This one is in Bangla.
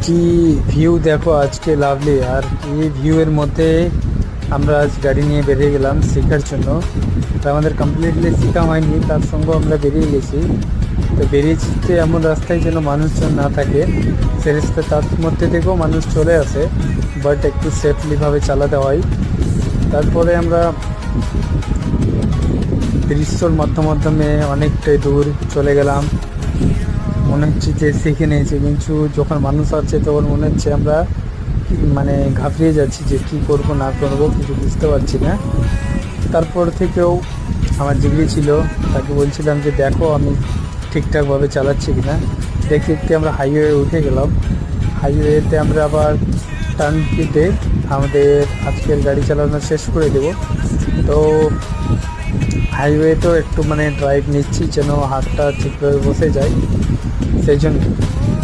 কি ভিউ দেখো আজকে, লাভলি। আর এই ভিউয়ের মধ্যে আমরা আজ গাড়ি নিয়ে বেরিয়ে গেলাম শেখার জন্য। তো আমাদের কমপ্লিটলি শেখা হয়নি, তার সঙ্গে আমরা বেরিয়ে গেছি। তো বেরিয়েছি যে এমন রাস্তায় যেন মানুষজন না থাকে, সে রাস্তায় তার মধ্যে থেকেও মানুষ চলে আসে, বাট একটু সেফলিভাবে চালাতে হয়। তারপরে আমরা দৃশ্যর মাধ্যমে অনেকটাই দূর চলে গেলাম। মনে হচ্ছে যে শিখে নিয়েছি, কিন্তু যখন মানুষ আছে তখন মনে হচ্ছে আমরা মানে ঘাবড়িয়ে যাচ্ছি যে কী করব না করব, কিছু বুঝতে পারছি না। তারপর থেকেও আমার জিগরি ছিল, তাকে বলছিলাম যে দেখো আমি ঠিকঠাকভাবে চালাচ্ছি কি না। দেখতে দেখতে আমরা হাইওয়ে উঠে গেলাম। হাইওয়েতে আমরা আবার টার্ন কেটে আমাদের আজকের গাড়ি চালানো শেষ করে দেব। তো হাইওয়েতেও একটু মানে ড্রাইভ নিচ্ছি যেন হাতটা ঠিকভাবে বসে যায়, সেই জন্য।